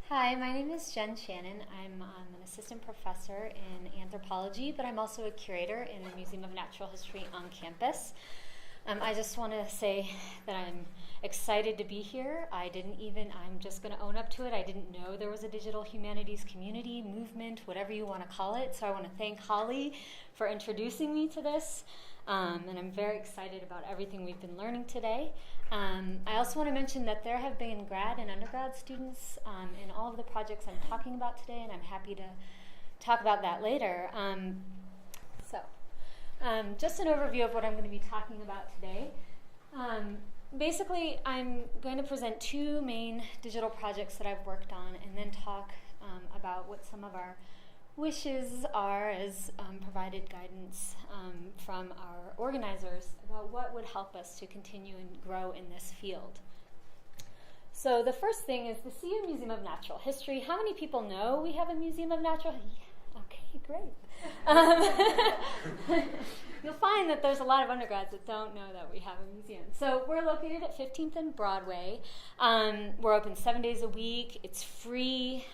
Hi, my name is Shannon. I'm an assistant professor in anthropology, but I'm also a curator in the Museum of Natural History on campus. I just want to say that I'm excited to be here. I'm just going to own up to it. I didn't know there was a digital humanities community, movement, whatever you want to call it. So I want to thank Holly for introducing me to this. And I'm very excited about everything we've been learning today. I also want to mention that there have been grad and undergrad students in all of the projects I'm talking about today, and I'm happy to talk about that later. Just an overview of what I'm going to be talking about today. Basically, I'm going to present two main digital projects that I've worked on, and then talk about what some of our wishes are as provided guidance from our organizers about what would help us to continue and grow in this field. So the first thing is the CU Museum of Natural History. How many people know we have a Museum of Natural History? Yeah, okay, great. You'll find that there's a lot of undergrads that don't know that we have a museum. So we're located at 15th and Broadway. We're open 7 days a week. It's free.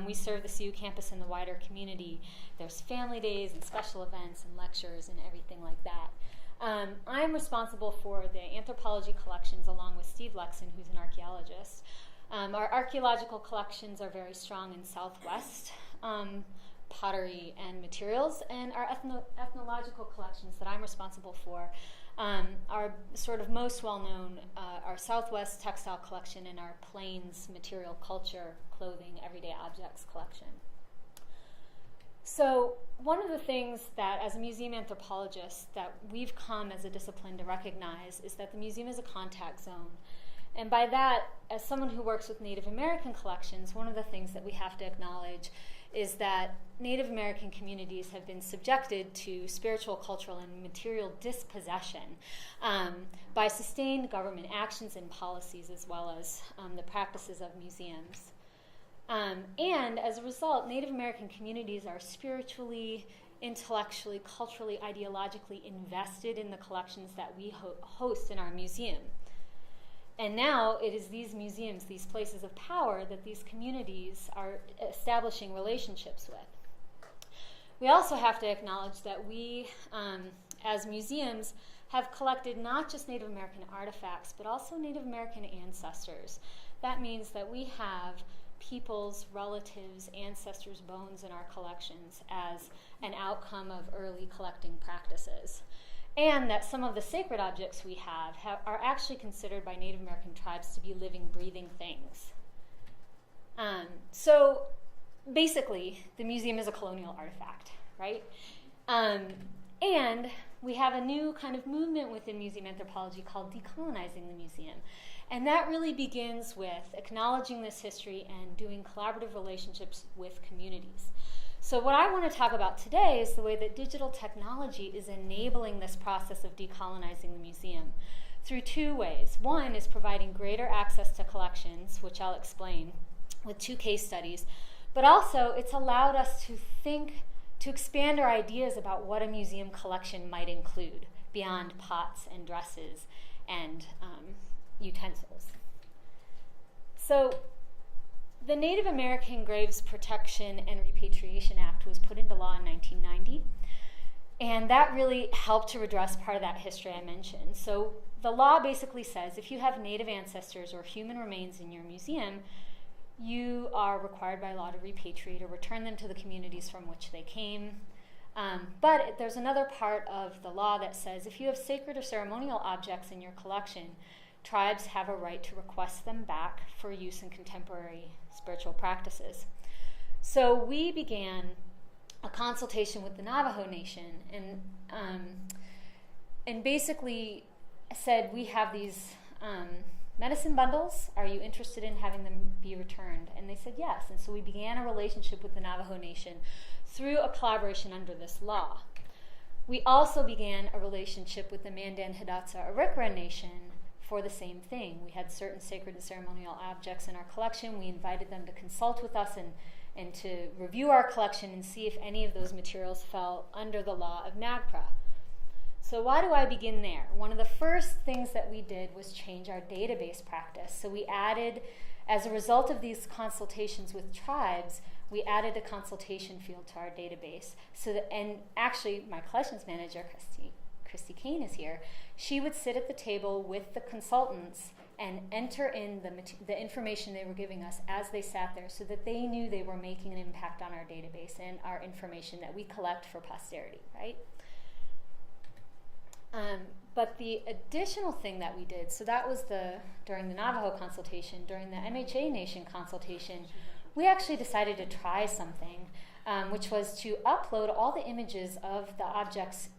We serve the CU campus and the wider community. There's family days and special events and lectures and everything like that. I'm responsible for the anthropology collections along with Steve Lexon, who's an archaeologist. Our archaeological collections are very strong in Southwest pottery and materials, and our ethnological collections that I'm responsible for are sort of most well-known, our Southwest textile collection and our Plains material culture, clothing, everyday objects collection. So one of the things that as a museum anthropologist that we've come as a discipline to recognize is that the museum is a contact zone. And by that, as someone who works with Native American collections, one of the things that we have to acknowledge is that Native American communities have been subjected to spiritual, cultural, and material dispossession by sustained government actions and policies, as well as the practices of museums. And as a result, Native American communities are spiritually, intellectually, culturally, ideologically invested in the collections that we host in our museum. And now it is these museums, these places of power, that these communities are establishing relationships with. We also have to acknowledge that we, as museums, have collected not just Native American artifacts, but also Native American ancestors. That means that we have people's, relatives, ancestors' bones in our collections as an outcome of early collecting practices. And that some of the sacred objects we have are actually considered by Native American tribes to be living, breathing things. So basically, the museum is a colonial artifact, right? And we have a new kind of movement within museum anthropology called Decolonizing the Museum. And that really begins with acknowledging this history and doing collaborative relationships with communities. So what I want to talk about today is the way that digital technology is enabling this process of decolonizing the museum through two ways. One is providing greater access to collections, which I'll explain with two case studies, but also it's allowed us to think, to expand our ideas about what a museum collection might include beyond pots and dresses and utensils. So the Native American Graves Protection and Repatriation Act was put into law in 1990, and that really helped to redress part of that history I mentioned. So the law basically says if you have Native ancestors or human remains in your museum, you are required by law to repatriate or return them to the communities from which they came. But there's another part of the law that says if you have sacred or ceremonial objects in your collection, tribes have a right to request them back for use in contemporary spiritual practices. So we began a consultation with the Navajo Nation and basically said, we have these medicine bundles. Are you interested in having them be returned? And they said yes. And so we began a relationship with the Navajo Nation through a collaboration under this law. We also began a relationship with the Mandan, Hidatsa, Arikara Nation for the same thing. We had certain sacred and ceremonial objects in our collection. We invited them to consult with us and to review our collection and see if any of those materials fell under the law of NAGPRA. So why do I begin there? One of the first things that we did was change our database practice. So we added As a result of these consultations with tribes, we added a consultation field to our database. And actually, my collections manager, Christy Kane, is here. She would sit at the table with the consultants and enter in the information they were giving us as they sat there, so that they knew they were making an impact on our database and our information that we collect for posterity, right? But the additional thing that we did, so that was during the Navajo consultation. During the MHA Nation consultation, we actually decided to try something, which was to upload all the images of the objects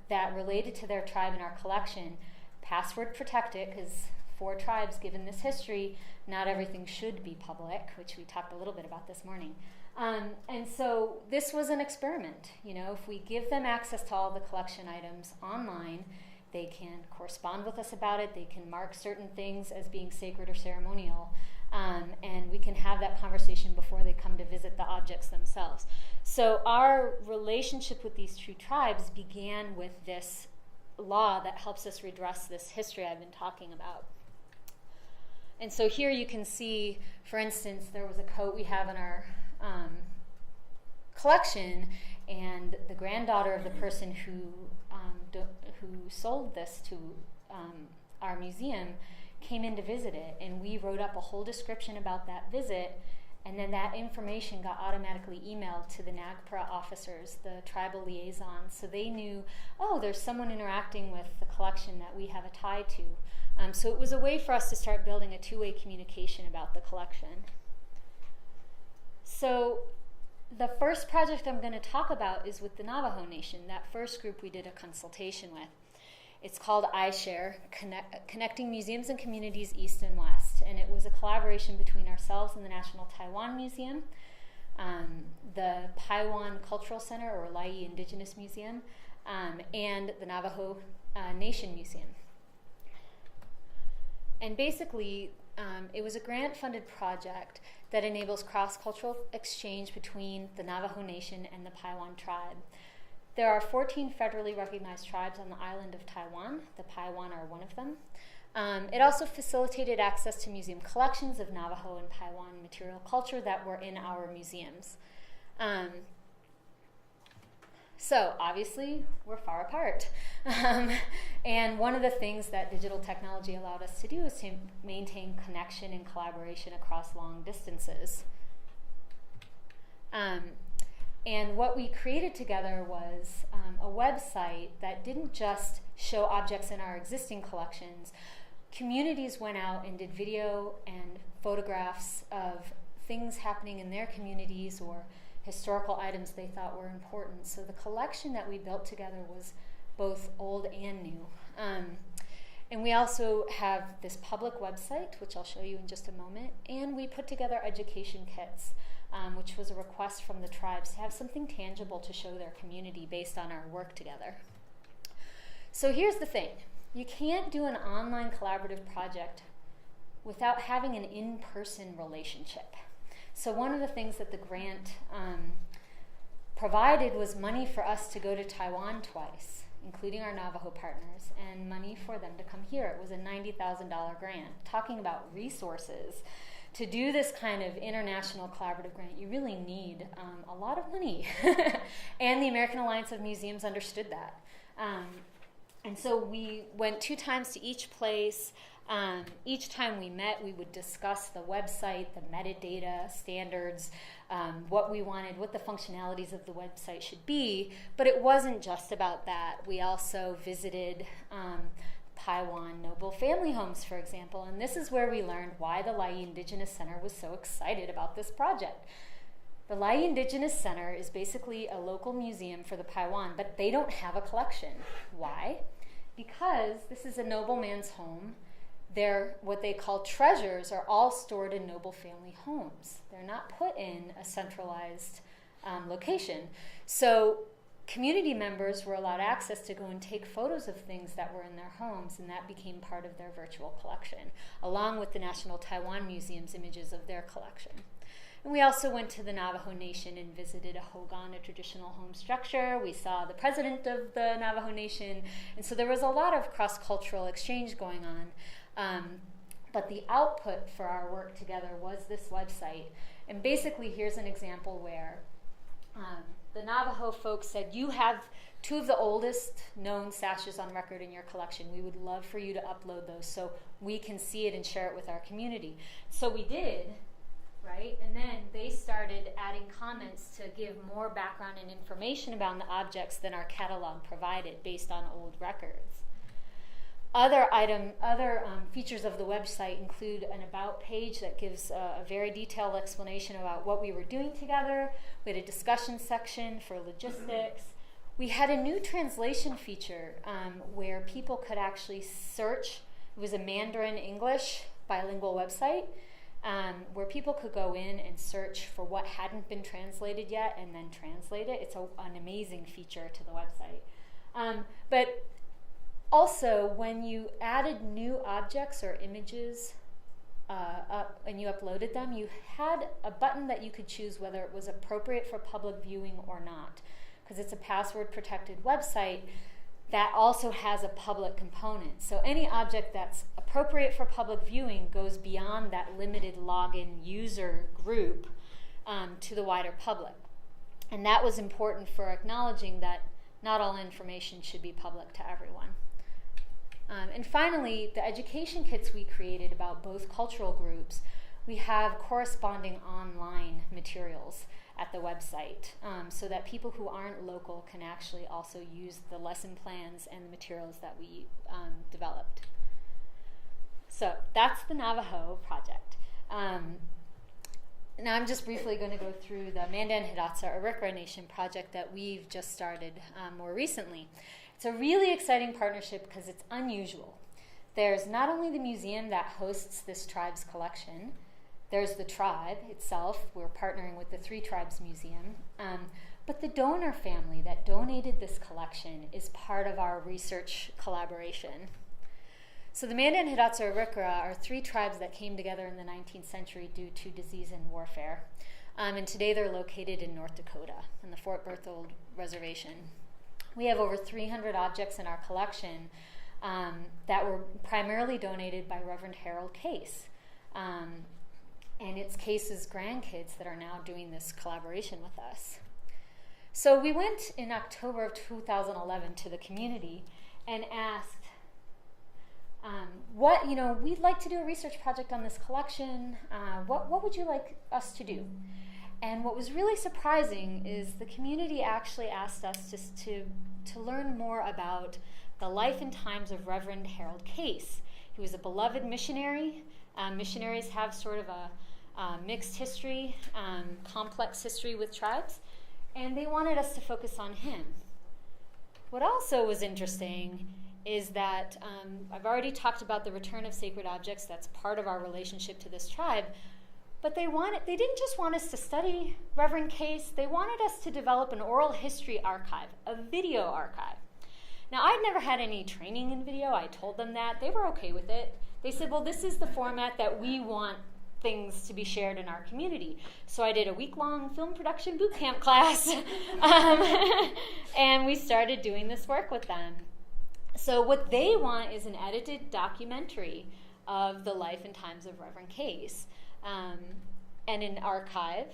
that related to their tribe in our collection, password protected, because for tribes, given this history, not everything should be public, which we talked a little bit about this morning. And so this was an experiment. If we give them access to all the collection items online, they can correspond with us about it, they can mark certain things as being sacred or ceremonial, and we can have that conversation before they come to visit the objects themselves. So our relationship with these true tribes began with this law that helps us redress this history I've been talking about. And so here you can see, for instance, there was a coat we have in our collection, and the granddaughter of the person who sold this to our museum came in to visit it, and we wrote up a whole description about that visit, and then that information got automatically emailed to the NAGPRA officers, the tribal liaisons, so they knew, oh, there's someone interacting with the collection that we have a tie to. So it was a way for us to start building a two-way communication about the collection. So the first project I'm going to talk about is with the Navajo Nation, that first group we did a consultation with. It's called iShare, Connecting Museums and Communities East and West. And it was a collaboration between ourselves and the National Taiwan Museum, the Paiwan Cultural Center, or La'i Indigenous Museum, and the Navajo Nation Museum. And basically, it was a grant-funded project that enables cross-cultural exchange between the Navajo Nation and the Paiwan tribe. There are 14 federally recognized tribes on the island of Taiwan. The Paiwan are one of them. It also facilitated access to museum collections of Navajo and Paiwan material culture that were in our museums. So obviously, we're far apart. And one of the things that digital technology allowed us to do is to maintain connection and collaboration across long distances. And what we created together was a website that didn't just show objects in our existing collections. Communities went out and did video and photographs of things happening in their communities or historical items they thought were important. So the collection that we built together was both old and new. And we also have this public website, which I'll show you in just a moment, and we put together education kits, which was a request from the tribes to have something tangible to show their community based on our work together. So here's the thing. You can't do an online collaborative project without having an in-person relationship. So one of the things that the grant provided was money for us to go to Taiwan twice, including our Navajo partners, and money for them to come here. It was a $90,000 grant. Talking about resources, to do this kind of international collaborative grant, you really need a lot of money. And the American Alliance of Museums understood that. And so we went 2 times to each place. Each time we met, we would discuss the website, the metadata, standards, what we wanted, what the functionalities of the website should be. But it wasn't just about that. We also visited Paiwan Noble Family Homes, for example, and this is where we learned why the La'i Indigenous Center was so excited about this project. The La'i Indigenous Center is basically a local museum for the Paiwan, but they don't have a collection. Why? Because this is a nobleman's home. What they call treasures are all stored in noble family homes. They're not put in a centralized location. So community members were allowed access to go and take photos of things that were in their homes, and that became part of their virtual collection, along with the National Taiwan Museum's images of their collection. And we also went to the Navajo Nation and visited a hogan, a traditional home structure. We saw the president of the Navajo Nation, and so there was a lot of cross-cultural exchange going on. But the output for our work together was this website. And basically, here's an example where the Navajo folks said, you have two of the oldest known sashes on record in your collection. We would love for you to upload those so we can see it and share it with our community. So we did, right? And then they started adding comments to give more background and information about the objects than our catalog provided based on old records. Other features of the website include an about page that gives a very detailed explanation about what we were doing together. We had a discussion section for logistics. We had a new translation feature where people could actually search. It was a Mandarin English bilingual website where people could go in and search for what hadn't been translated yet and then translate it. It's an amazing feature to the website. But also, when you added new objects or images up and you uploaded them, you had a button that you could choose whether it was appropriate for public viewing or not. Because it's a password-protected website that also has a public component. So any object that's appropriate for public viewing goes beyond that limited login user group to the wider public. And that was important for acknowledging that not all information should be public to everyone. And finally, the education kits we created about both cultural groups, we have corresponding online materials at the website so that people who aren't local can actually also use the lesson plans and the materials that we developed. So that's the Navajo project. Now I'm just briefly going to go through the Mandan, Hidatsa, Arikara Nation project that we've just started more recently. It's a really exciting partnership because it's unusual. There's not only the museum that hosts this tribe's collection, there's the tribe itself. We're partnering with the Three Tribes Museum. But the donor family that donated this collection is part of our research collaboration. So the Mandan, Hidatsa, Arikara are three tribes that came together in the 19th century due to disease and warfare. And today they're located in North Dakota in the Fort Berthold Reservation. We have over 300 objects in our collection that were primarily donated by Reverend Harold Case. And it's Case's grandkids that are now doing this collaboration with us. So we went in October of 2011 to the community and asked, we'd like to do a research project on this collection. What would you like us to do? And what was really surprising is the community actually asked us just to learn more about the life and times of Reverend Harold Case. He was a beloved missionary. Missionaries have sort of a mixed history, complex history with tribes, and they wanted us to focus on him. What also was interesting is that I've already talked about the return of sacred objects. That's part of our relationship to this tribe. But they didn't just want us to study Reverend Case. They wanted us to develop an oral history archive, a video archive. Now, I'd never had any training in video. I told them that. They were okay with it. They said, well, this is the format that we want things to be shared in our community. So I did a week-long film production boot camp class, and we started doing this work with them. So what they want is an edited documentary of the life and times of Reverend Case. And an archive.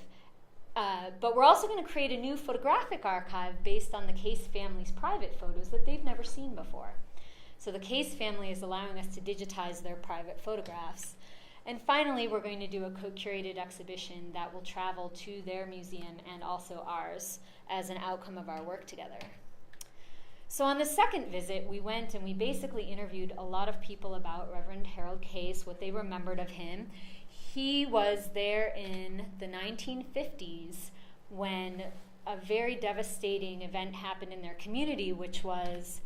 But we're also going to create a new photographic archive based on the Case family's private photos that they've never seen before. So the Case family is allowing us to digitize their private photographs. And finally, we're going to do a co-curated exhibition that will travel to their museum and also ours as an outcome of our work together. So on the second visit, we went and we basically interviewed a lot of people about Reverend Harold Case, what they remembered of him. He was there in the 1950s when a very devastating event happened in their community, which was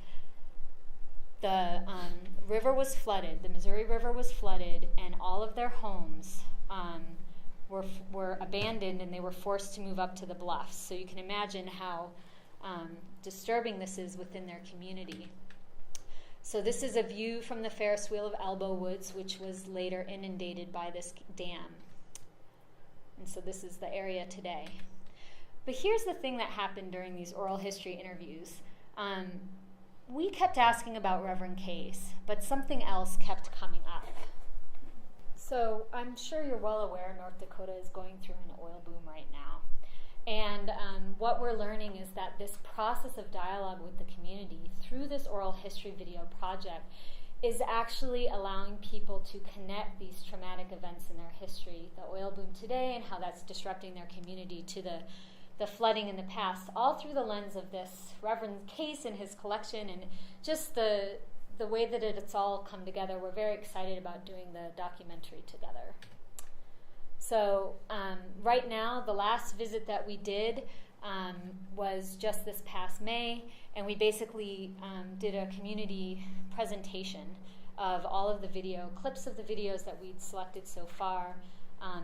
the river was flooded, the Missouri River was flooded, and all of their homes were abandoned and they were forced to move up to the bluffs. So you can imagine how disturbing this is within their community. So this is a view from the Ferris wheel of Elbow Woods, which was later inundated by this dam. And so this is the area today. But here's the thing that happened during these oral history interviews. We kept asking about Reverend Case, but something else kept coming up. So I'm sure you're well aware North Dakota is going through an oil boom right now. And what we're learning is that this process of dialogue with the community through this oral history video project is actually allowing people to connect these traumatic events in their history, the oil boom today and how that's disrupting their community, to the flooding in the past, all through the lens of this Reverend Case and his collection, and just the way that it's all come together. We're very excited about doing the documentary together. So right now, the last visit that we did was just this past May, and we basically did a community presentation of all of the video, clips of the videos that we'd selected so far,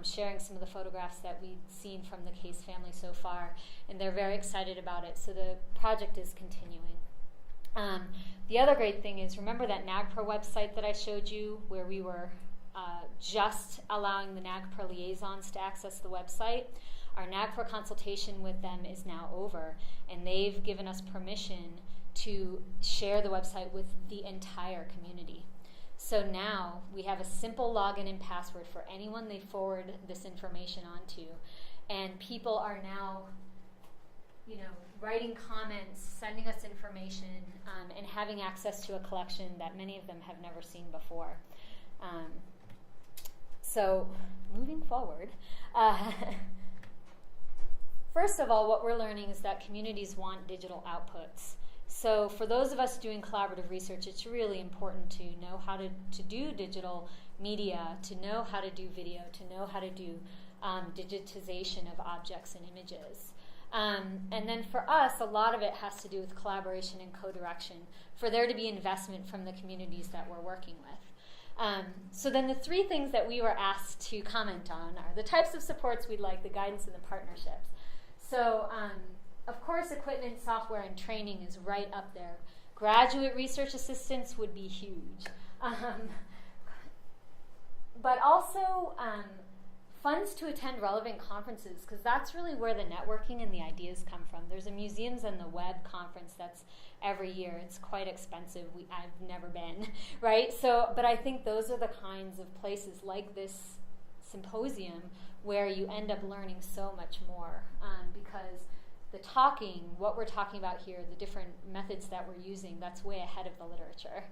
sharing some of the photographs that we'd seen from the Case family so far, and they're very excited about it, so the project is continuing. The other great thing is, remember that NAGPRA website that I showed you, where we were just allowing the NAGPRA liaisons to access the website? Our NAGPRA consultation with them is now over, and they've given us permission to share the website with the entire community. So now we have a simple login and password for anyone they forward this information onto, and people are now, writing comments, sending us information, and having access to a collection that many of them have never seen before. So moving forward, first of all, what we're learning is that communities want digital outputs. So for those of us doing collaborative research, it's really important to know how to do digital media, to know how to do video, to know how to do digitization of objects and images. And then for us, a lot of it has to do with collaboration and co-direction, for there to be investment from the communities that we're working with. So then the three things that we were asked to comment on are the types of supports we'd like, the guidance, and the partnerships. So, of course, equipment, software, and training is right up there. Graduate research assistance would be huge. But also funds to attend relevant conferences, because that's really where the networking and the ideas come from. There's a Museums and the Web conference that's every year. It's quite expensive. I've never been, right? So, but I think those are the kinds of places like this symposium where you end up learning so much more, because what we're talking about here, the different methods that we're using, that's way ahead of the literature.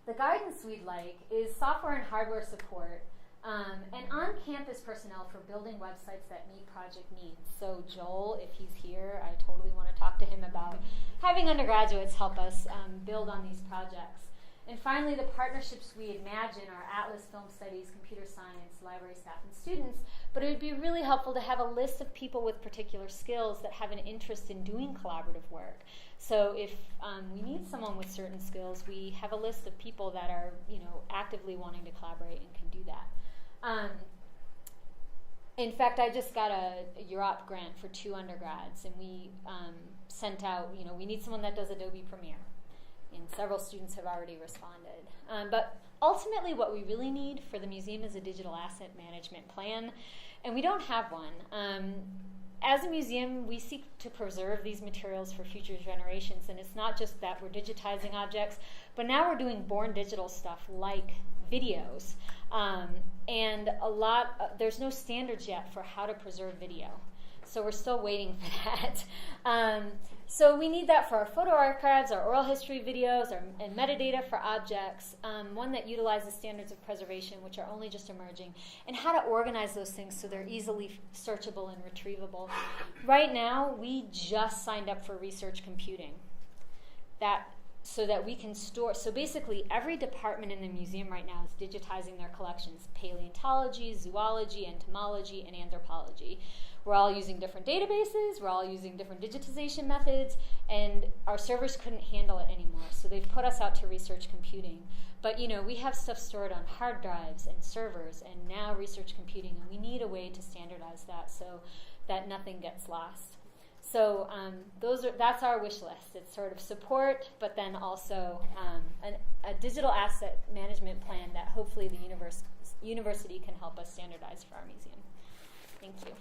The guidance we'd like is software and hardware support, and on-campus personnel for building websites that meet project needs. So Joel, if he's here, I totally want to talk to him about having undergraduates help us build on these projects. And finally, the partnerships we imagine are Atlas Film Studies, Computer Science, library staff, and students, but it would be really helpful to have a list of people with particular skills that have an interest in doing collaborative work. So if we need someone with certain skills, we have a list of people that are, actively wanting to collaborate and can do that. In fact, I just got a Europe grant for 2 undergrads, and we sent out, we need someone that does Adobe Premiere. And several students have already responded. But ultimately what we really need for the museum is a digital asset management plan, and we don't have one. As a museum, we seek to preserve these materials for future generations, and it's not just that we're digitizing objects, but now we're doing born digital stuff like videos. And there's no standards yet for how to preserve video. So we're still waiting for that. So we need that for our photo archives, our oral history videos, and metadata for objects, one that utilizes standards of preservation, which are only just emerging, and how to organize those things so they're easily searchable and retrievable. Right now, we just signed up for research computing, so that we can store. So basically, every department in the museum right now is digitizing their collections: paleontology, zoology, entomology, and anthropology. We're all using different databases, we're all using different digitization methods, and our servers couldn't handle it anymore, so they've put us out to research computing. But we have stuff stored on hard drives and servers, and now research computing, and we need a way to standardize that so that nothing gets lost. So that's our wish list. It's sort of support, but then also a digital asset management plan that hopefully the university can help us standardize for our museum. Thank you.